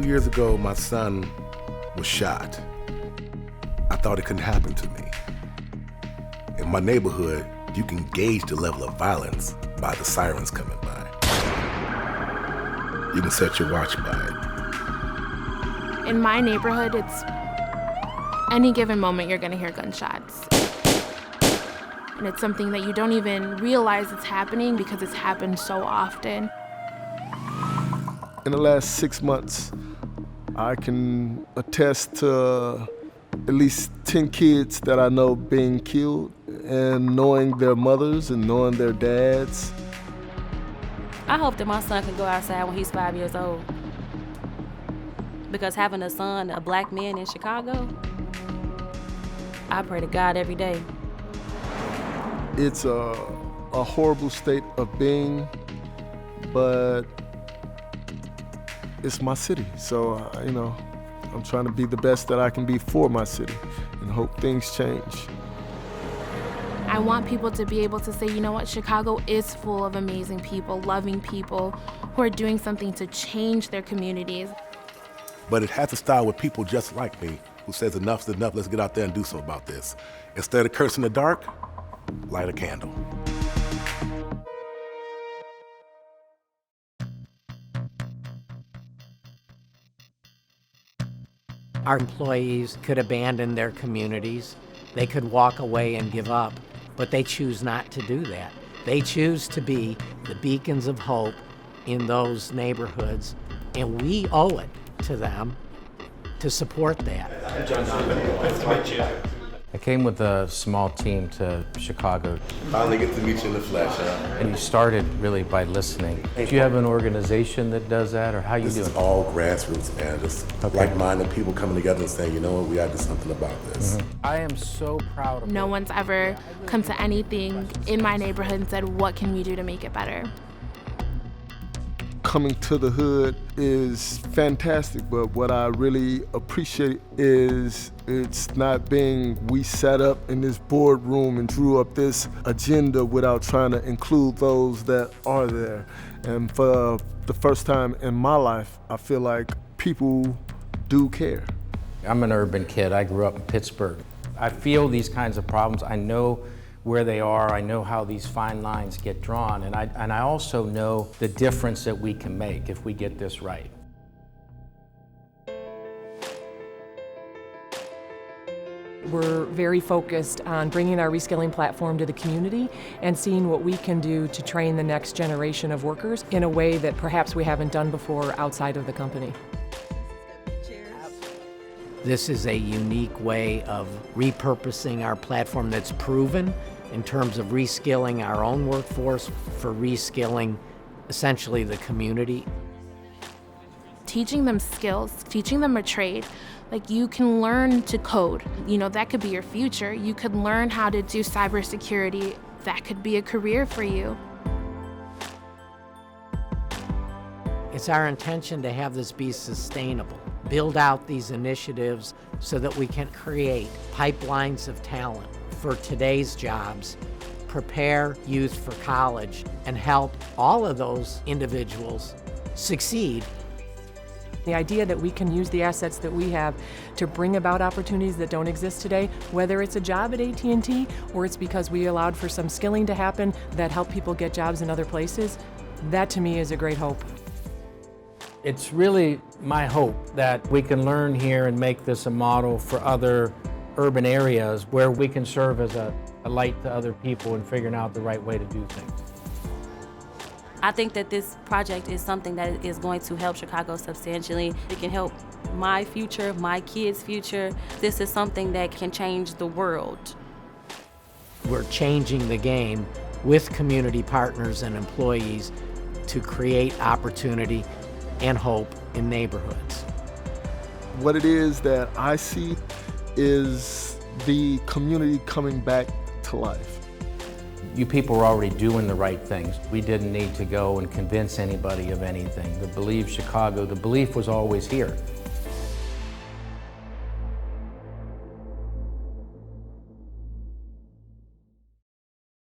years ago, my son was shot. I thought it couldn't happen to me. In my neighborhood, you can gauge the level of violence by the sirens coming by. You can set your watch by it. In my neighborhood, it's any given moment you're gonna hear gunshots. And it's something that you don't even realize it's happening because it's happened so often. In the last 6 months, I can attest to at least 10 kids that I know being killed, and knowing their mothers and knowing their dads. I hope that my son can go outside when he's 5 years old. Because having a son, a black man in Chicago, I pray to God every day. It's a horrible state of being, but it's my city. So, I'm trying to be the best that I can be for my city and hope things change. I want people to be able to say, you know what, Chicago is full of amazing people, loving people who are doing something to change their communities. But it has to start with people just like me who says enough's enough, let's get out there and do something about this. Instead of cursing the dark, light a candle. Our employees could abandon their communities. They could walk away and give up, but they choose not to do that. They choose to be the beacons of hope in those neighborhoods, and we owe it to them to support that. I'm John Donovan. Nice to meet you. I came with a small team to Chicago. Finally get to meet you in the flesh, huh? And you started really by listening. Do you have an organization that does that, or how you do it? This is all grassroots, man. Just like-minded people coming together and saying, you know what, we gotta do something about this. I am so proud of No one's ever come to anything in my neighborhood and said, what can we do to make it better? Coming to the hood is fantastic, but what I really appreciate is it's not being we sat up in this boardroom and drew up this agenda without trying to include those that are there. And for the first time in my life, I feel like people do care. I'm an urban kid. I grew up in Pittsburgh. I feel these kinds of problems. I know where they are. I know how these fine lines get drawn, and I also know the difference that we can make if we get this right. We're very focused on bringing our reskilling platform to the community and seeing what we can do to train the next generation of workers in a way that perhaps we haven't done before outside of the company. This is a unique way of repurposing our platform that's proven in terms of reskilling our own workforce for reskilling essentially the community. Teaching them skills, teaching them a trade. Like, you can learn to code. That could be your future. You could learn how to do cybersecurity. That could be a career for you. It's our intention to have this be sustainable, build out these initiatives so that we can create pipelines of talent for today's jobs, prepare youth for college, and help all of those individuals succeed. The idea that we can use the assets that we have to bring about opportunities that don't exist today, whether it's a job at AT&T or it's because we allowed for some skilling to happen that help people get jobs in other places, that to me is a great hope. It's really my hope that we can learn here and make this a model for other urban areas where we can serve as a light to other people in figuring out the right way to do things. I think that this project is something that is going to help Chicago substantially. It can help my future, my kids' future. This is something that can change the world. We're changing the game with community partners and employees to create opportunity and hope in neighborhoods. What it is that I see is the community coming back to life. You people were already doing the right things. We didn't need to go and convince anybody of anything. The Believe Chicago, the belief was always here.